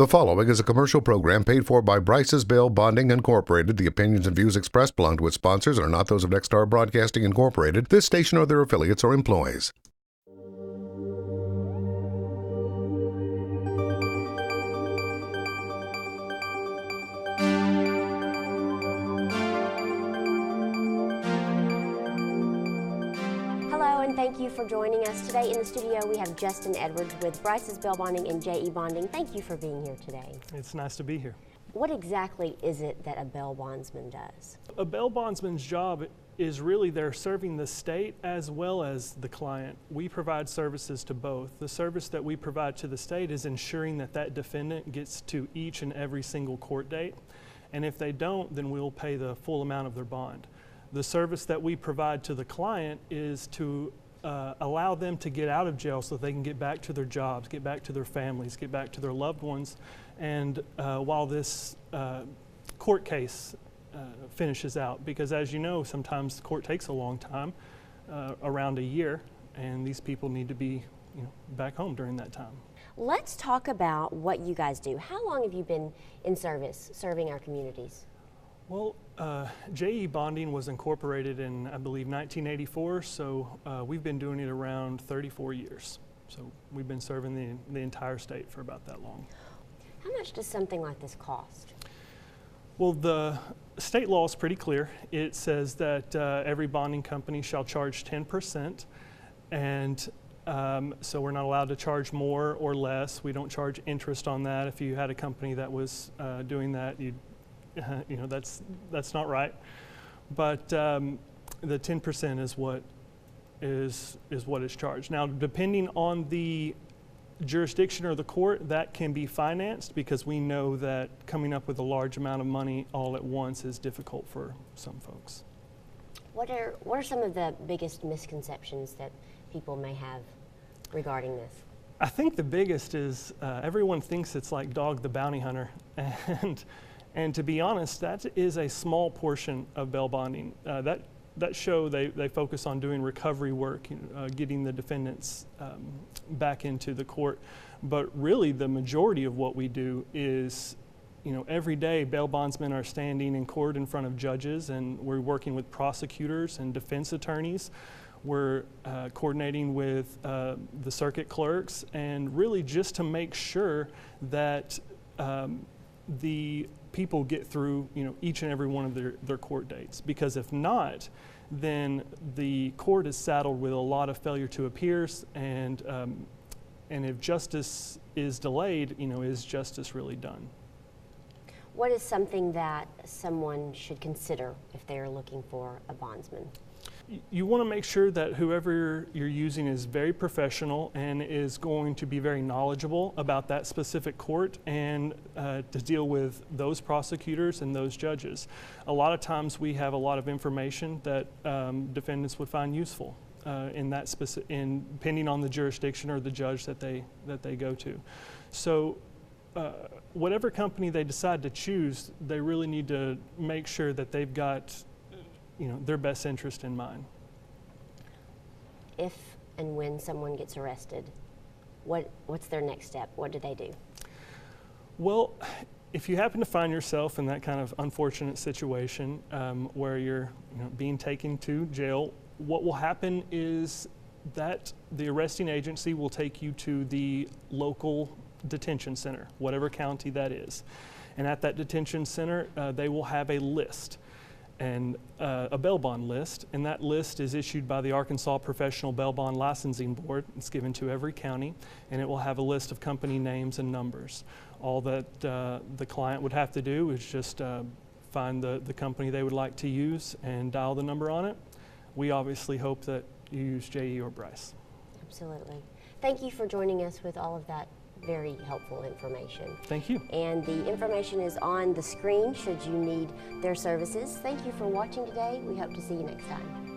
The following is a commercial program paid for by Bryce's Bail Bonding Incorporated. The opinions and views expressed belong to its sponsors and are not those of Nexstar Broadcasting Incorporated, this station, or their affiliates or employees. Thank you for joining us today. In the studio, we have Justin Edwards with Bryce's Bail Bonding and Je&Brycesbailbonds. Thank you for being here today. It's nice to be here. What exactly is it that a bail bondsman does? A bail bondsman's job is really they're serving the state as well as the client. We provide services to both. The service that we provide to the state is ensuring that that defendant gets to each and every single court date. And if they don't, then we'll pay the full amount of their bond. The service that we provide to the client is to allow them to get out of jail so they can get back to their jobs, get back to their families, get back to their loved ones. And while this court case finishes out, because as you know, sometimes the court takes a long time, around a year, and these people need to be back home during that time. Let's talk about what you guys do. How long have you been in service, serving our communities? Well, Je Bonding was incorporated in, I believe, 1984, so we've been doing it around 34 years. So we've been serving the entire state for about that long. How much does something like this cost? Well, the state law is pretty clear. It says that every bonding company shall charge 10%, and so we're not allowed to charge more or less. We don't charge interest on that. If you had a company that was doing that, that's not right. But the 10% is what is charged. Now, depending on the jurisdiction or the court, that can be financed, because we know that coming up with a large amount of money all at once is difficult for some folks. What are some of the biggest misconceptions that people may have regarding this? I think the biggest is everyone thinks it's like Dog the Bounty Hunter, and to be honest, that is a small portion of bail bonding. That show, they focus on doing recovery work, getting the defendants back into the court. But really, the majority of what we do is, every day bail bondsmen are standing in court in front of judges, and we're working with prosecutors and defense attorneys. We're coordinating with the circuit clerks, and really just to make sure that the people get through each and every one of their court dates, because if not, then the court is saddled with a lot of failure to appears, and if justice is delayed, is justice really done? What is something that someone should consider if they're looking for a bondsman? You want to make sure that whoever you're using is very professional and is going to be very knowledgeable about that specific court and to deal with those prosecutors and those judges. A lot of times we have a lot of information that defendants would find useful depending on the jurisdiction or the judge that they go to. So whatever company they decide to choose, they really need to make sure that they've got their best interest in mind. If and when someone gets arrested, what's their next step? What do they do? Well, if you happen to find yourself in that kind of unfortunate situation where you're being taken to jail, what will happen is that the arresting agency will take you to the local detention center, whatever county that is. And at that detention center, they will have a list, and a bail bond list, and that list is issued by the Arkansas Professional Bail Bond Licensing Board. It's given to every county, and it will have a list of company names and numbers. All that the client would have to do is just find the company they would like to use and dial the number on it. We obviously hope that you use Je or Bryce. Absolutely. Thank you for joining us with all of that very helpful information. Thank you. And the information is on the screen should you need their services. Thank you for watching today. We hope to see you next time.